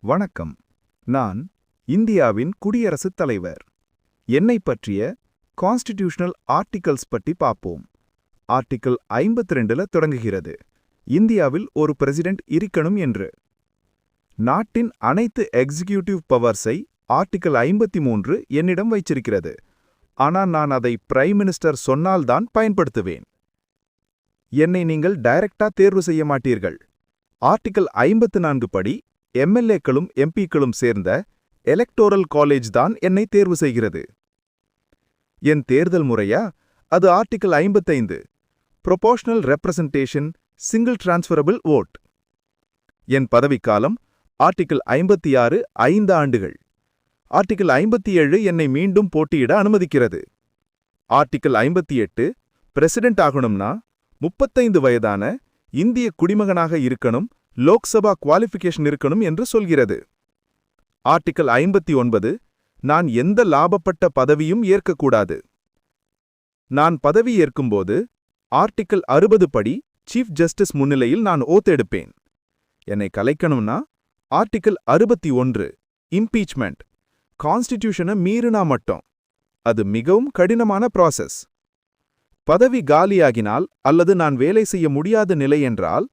வணக்கம். நான் இந்தியாவின் குடியரசுத் தலைவர். என்னைப் பற்றிய கான்ஸ்டிடியூஷனல் ஆர்டிகல்ஸ் பற்றி பார்ப்போம். ஆர்டிகிள் 52ல தொடங்குகிறது. இந்தியாவில் ஒரு பிரசிடென்ட் இருக்கணும் என்று. நாட்டின் அனைத்து எக்ஸிகியூட்டிவ் பவர்ஸை ஆர்டிகிள் 53 என்னிடம் வைச்சிருக்கிறது. ஆனால் நான் அதை பிரைம் மினிஸ்டர் சொன்னால்தான் பயன்படுத்துவேன். என்னை நீங்கள் டைரக்டா தேர்வு செய்ய மாட்டீர்கள். ஆர்டிகிள் 54 படி எம்எல்ஏக்களும் எம்பிக்களும் சேர்ந்த எலக்டோரல் காலேஜ் தான் என்னை தேர்வு செய்கிறது. என் தேர்தல் முறையா? அது article 55 proportional representation single transferable vote. என் பதவிக்காலம் ஆர்டிகிள் 56 5 ஆண்டுகள். ஆர்டிகிள் 57 என்னை மீண்டும் போட்டியிட அனுமதிக்கிறது. ஆர்டிகிள் 58 பிரசிடென்ட் ஆகணும்னா 35 வயதான இந்திய குடிமகனாக இருக்கணும், லோக்சபா குவாலிஃபிகேஷன் இருக்கணும் என்று சொல்கிறது. ஆர்டிகிள் 59 நான் எந்த லாபப்பட்ட பதவியும் ஏற்கக்கூடாது. நான் பதவி ஏற்கும்போது ஆர்டிகிள் 60 படி சீஃப் ஜஸ்டிஸ் முன்னிலையில் நான் ஓத் எடுப்பேன். என்னை கலைக்கணும்னா ஆர்டிகிள் 61 இம்பீச்மெண்ட். கான்ஸ்டிடியூஷனை மீறினா மட்டும். அது மிகவும் கடினமான ப்ராசஸ். பதவி காலியாகினால் அல்லது நான் வேலை செய்ய முடியாத நிலை என்றால்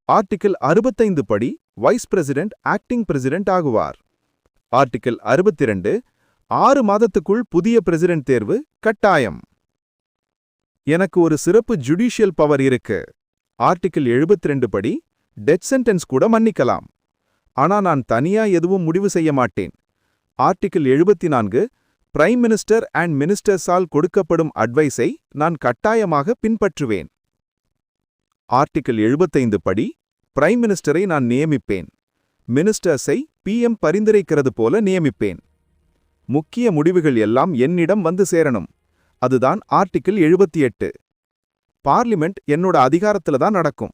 ஆர்டிகிள் 65 படி வைஸ் பிரசிடென்ட் ஆக்டிங் பிரசிடென்ட் ஆகுவார். ஆர்டிகிள் 62 6 மாதத்துக்குள் புதிய பிரசிடென்ட் தேர்வு கட்டாயம். எனக்கு ஒரு சிறப்பு ஜுடிஷியல் பவர் இருக்கு. ஆர்டிகிள் 72 படி டெத் சென்டென்ஸ் கூட மன்னிக்கலாம். ஆனா நான் தனியா எதுவும் முடிவு செய்ய மாட்டேன். ஆர்டிகிள் 74 பிரைம் மினிஸ்டர் அண்ட் மினிஸ்டர்ஸால் கொடுக்கப்படும் அட்வைஸை நான் கட்டாயமாக பின்பற்றுவேன். ஆர்டிகிள் 75 படி பிரைம் மினிஸ்டரை நான் நியமிப்பேன். மினிஸ்டர்ஸை பிஎம் பரிந்துரைக்கிறது போல நியமிப்பேன். முக்கிய முடிவுகள் எல்லாம் என்னிடம் வந்து சேரணும். அதுதான் ஆர்டிகிள் 78. பார்லிமெண்ட் என்னோட அதிகாரத்துல தான் நடக்கும்.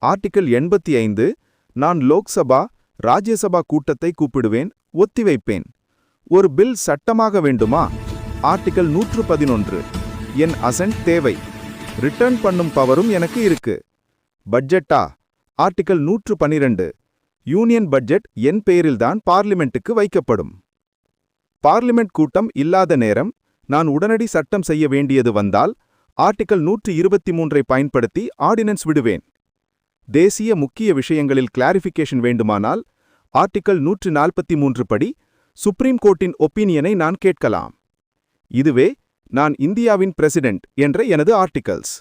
ஆர்டிகிள் 85 நான் லோக்சபா ராஜ்யசபா கூட்டத்தை கூப்பிடுவேன், ஒத்திவைப்பேன். ஒரு பில் சட்டமாக வேண்டுமா? ஆர்டிகிள் 111 என் அசென்ட் தேவை. ரிட்டர்ன் பண்ணும் பவரும் எனக்கு இருக்கு. பட்ஜெட்டா? ஆர்டிகிள் 112 யூனியன் பட்ஜெட் என் பெயரில்தான் பார்லிமெண்ட்டுக்கு வைக்கப்படும். பார்லிமெண்ட் கூட்டம் இல்லாத நேரம் நான் உடனடி சட்டம் செய்ய வேண்டியது வந்தால் ஆர்டிகிள் 123 பயன்படுத்தி ஆர்டினன்ஸ் விடுவேன். தேசிய முக்கிய விஷயங்களில் கிளாரிஃபிகேஷன் வேண்டுமானால் ஆர்டிகிள் 143 படி சுப்ரீம் கோர்ட்டின் ஒப்பீனியனை நான் கேட்கலாம். இதுவே நான் இந்தியாவின் பிரசிடென்ட் என்ற எனது ஆர்டிகல்ஸ்.